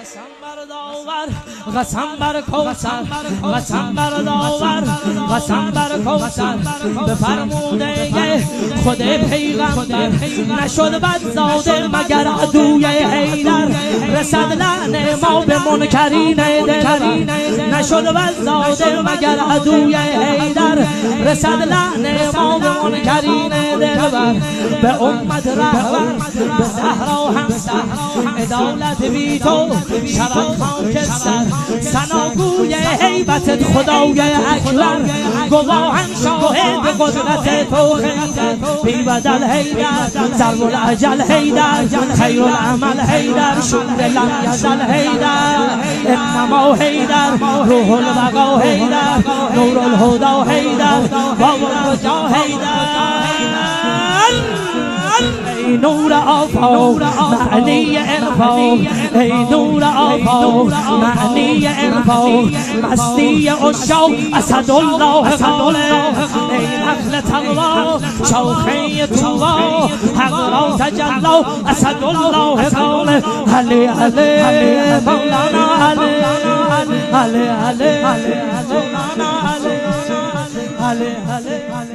قسم بر داور قسم بر کوثر قسم بر داور قسم بر کوثر به فرموده خود پیغمبر نشد بدزاده مگر عدوی حیدر رسد لعن ما به منکرین دلبر نشد بدزاده مگر عدوی حیدر رسد لعن ما به منکرین دلبر به امت رهبر به زهرا همسر عدالت بی تو شود خاکستر ثناگوی هیبت خدای اکبر گواهم شاهد قدرت تو حیدر بی بدل حیدر ضرب الاجل حیدر خیر العمل حیدر شور لم یزل حیدر انما حیدر روح البقا حیدر نور الهدی حیدر باب الرجا حیدر ای نور آفاق معنی انفاق ای نور آفاق معنی انفاق مستی عشاق اسدالله غالب ای نخل تقوا شاخه طوبی حق را تجلی اسدالله غالب علی علی مولانا علی علی علی مولانا علی علی علی